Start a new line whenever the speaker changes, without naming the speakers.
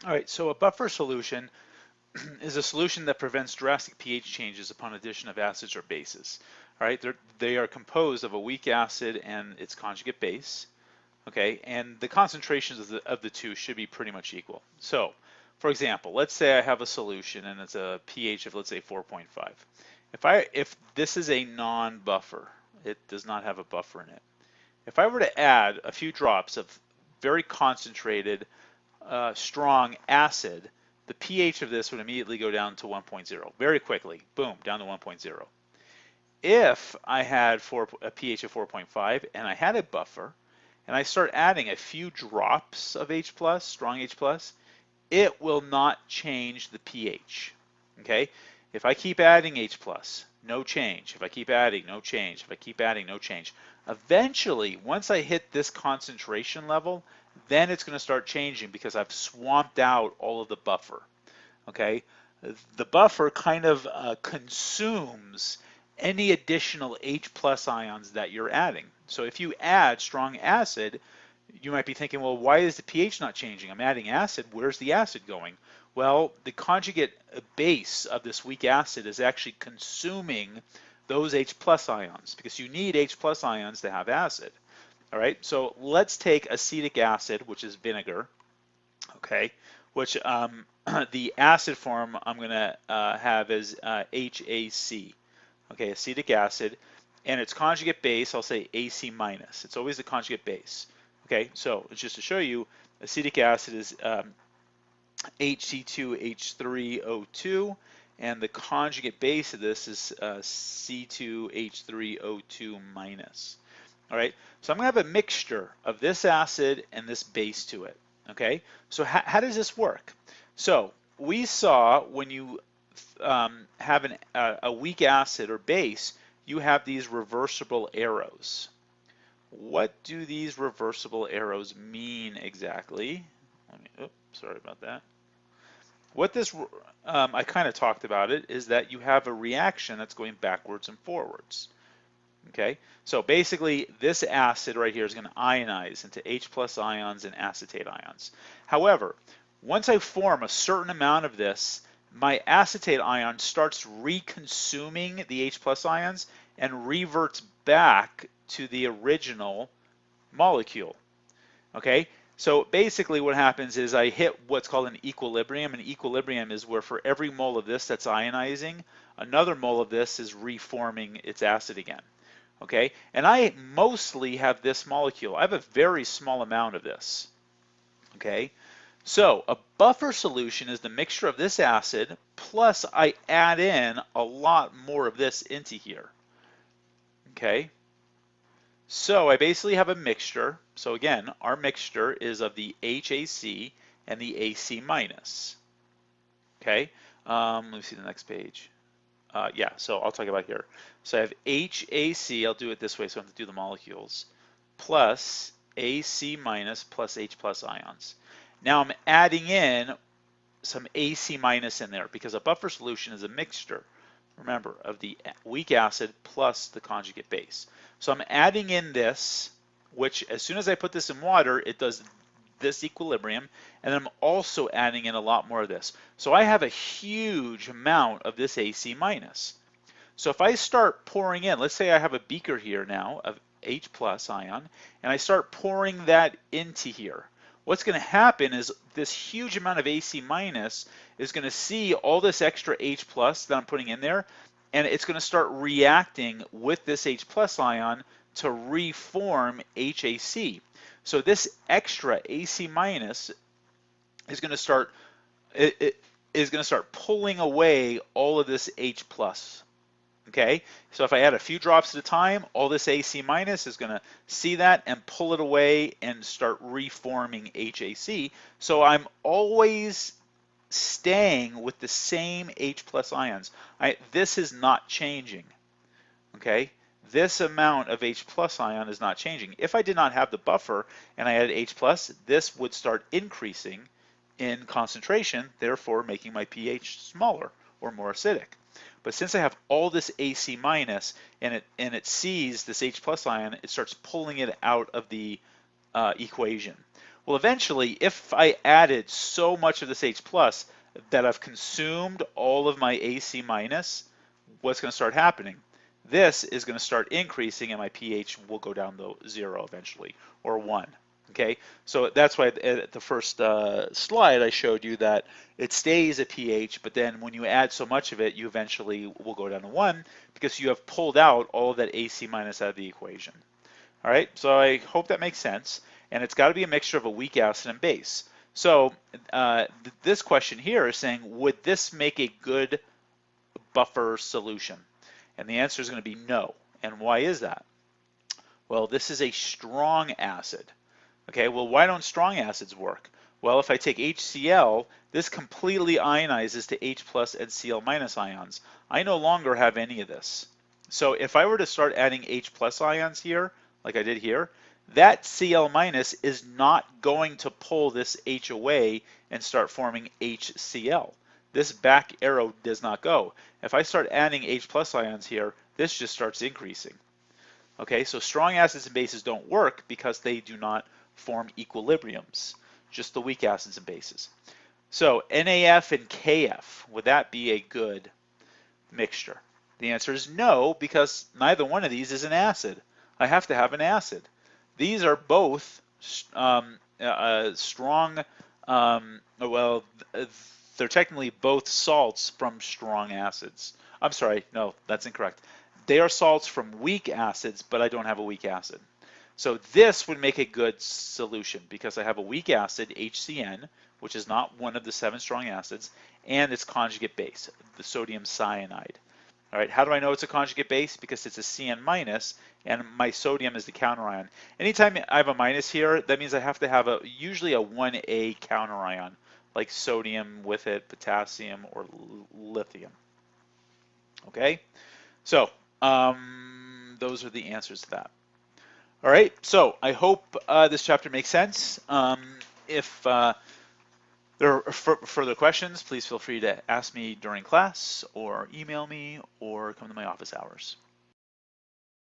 All right, so a buffer solution is a solution that prevents drastic pH changes upon addition of acids or bases. All right, they are composed of a weak acid and its conjugate base. Okay, and the concentrations of the two should be pretty much equal. So, for example, let's say I have a solution and it's a pH of, let's say, 4.5. If this is a non-buffer, it does not have a buffer in it. If I were to add a few drops of very concentrated, strong acid, the pH of this would immediately go down to 1.0 very quickly. Boom, down to 1.0. If I had a pH of 4.5 and I had a buffer, and I start adding a few drops of H+, strong H+, it will not change the pH. Okay? If I keep adding H+, no change. If I keep adding, no change. If I keep adding, no change. Eventually, once I hit this concentration level, then it's going to start changing because I've swamped out all of the buffer. Okay? The buffer kind of consumes any additional H plus ions that you're adding. So if you add strong acid, you might be thinking, well, why is the pH not changing? I'm adding acid. Where's the acid going? Well, the conjugate base of this weak acid is actually consuming those H plus ions because you need H plus ions to have acid. All right, so let's take acetic acid, which is vinegar, okay, which the acid form I'm going to have is HAC, okay, acetic acid, and its conjugate base, I'll say AC minus. It's always the conjugate base. Okay, so it's just to show you, acetic acid is HC2H3O2, and the conjugate base of this is C2H3O2 minus. All right, so I'm going to have a mixture of this acid and this base to it. Okay, so how does this work? So we saw when you have a weak acid or base, you have these reversible arrows. What do these reversible arrows mean exactly? Sorry about that. What this, I kind of talked about it, is that you have a reaction that's going backwards and forwards. Okay, so basically this acid right here is going to ionize into H plus ions and acetate ions. However, once I form a certain amount of this, my acetate ion starts reconsuming the H plus ions and reverts back to the original molecule. Okay, so basically what happens is I hit what's called an equilibrium. An equilibrium is where for every mole of this that's ionizing, another mole of this is reforming its acid again. Okay, and I mostly have this molecule. I have a very small amount of this. Okay, so a buffer solution is the mixture of this acid plus I add in a lot more of this into here. Okay, so I basically have a mixture. So again, our mixture is of the HAC and the AC minus. Okay, let me see the next page. Yeah, so I'll talk about here. So I have HAC, I'll do it this way so I have to do the molecules, plus AC minus plus H plus ions. Now I'm adding in some AC minus in there because a buffer solution is a mixture, remember, of the weak acid plus the conjugate base. So I'm adding in this, which as soon as I put this in water, it does this equilibrium, and I'm also adding in a lot more of this. So I have a huge amount of this AC minus. So if I start pouring in, let's say I have a beaker here now of H plus ion, and I start pouring that into here. What's going to happen is this huge amount of AC minus is going to see all this extra H plus that I'm putting in there, and it's going to start reacting with this H plus ion to reform HAC. So this extra AC minus is going to start pulling away all of this H plus. Okay, so if I add a few drops at a time, all this AC minus is going to see that and pull it away and start reforming HAC. So I'm always staying with the same H plus ions. This is not changing. Okay, this amount of H plus ion is not changing. If I did not have the buffer and I added H plus, this would start increasing in concentration, therefore making my pH smaller or more acidic. But since I have all this AC minus and it sees this H plus ion, it starts pulling it out of the equation. Well, eventually, if I added so much of this H plus that I've consumed all of my AC minus, what's going to start happening? This is going to start increasing and my pH will go down to 0 eventually, or 1. Okay, so that's why at the first slide I showed you that it stays at pH, but then when you add so much of it, you eventually will go down to 1 because you have pulled out all of that AC minus out of the equation. All right, so I hope that makes sense. And it's got to be a mixture of a weak acid and base. So this question here is saying, would this make a good buffer solution? And the answer is going to be no. And why is that? Well, this is a strong acid. Okay, well, why don't strong acids work? Well, if I take HCl, this completely ionizes to H plus and Cl minus ions. I no longer have any of this. So if I were to start adding H plus ions here, like I did here, that Cl minus is not going to pull this H away and start forming HCl. This back arrow does not go. If I start adding H plus ions here, this just starts increasing. Okay, so strong acids and bases don't work because they do not form equilibriums, just the weak acids and bases. So NaF and KF, would that be a good mixture? The answer is no, because neither one of these is an acid. I have to have an acid. These are both strong, well, they're technically both salts from strong acids. I'm sorry, no, that's incorrect. They are salts from weak acids, but I don't have a weak acid. So this would make a good solution because I have a weak acid, HCN, which is not one of the 7 strong acids, and its conjugate base, the sodium cyanide. All right, how do I know it's a conjugate base? Because it's a CN minus, and my sodium is the counterion. Anytime I have a minus here, that means I have to have usually a 1A counterion, like sodium with it, potassium, or lithium. Okay, so those are the answers to that. All right, so I hope this chapter makes sense. If there are further questions, please feel free to ask me during class or email me or come to my office hours.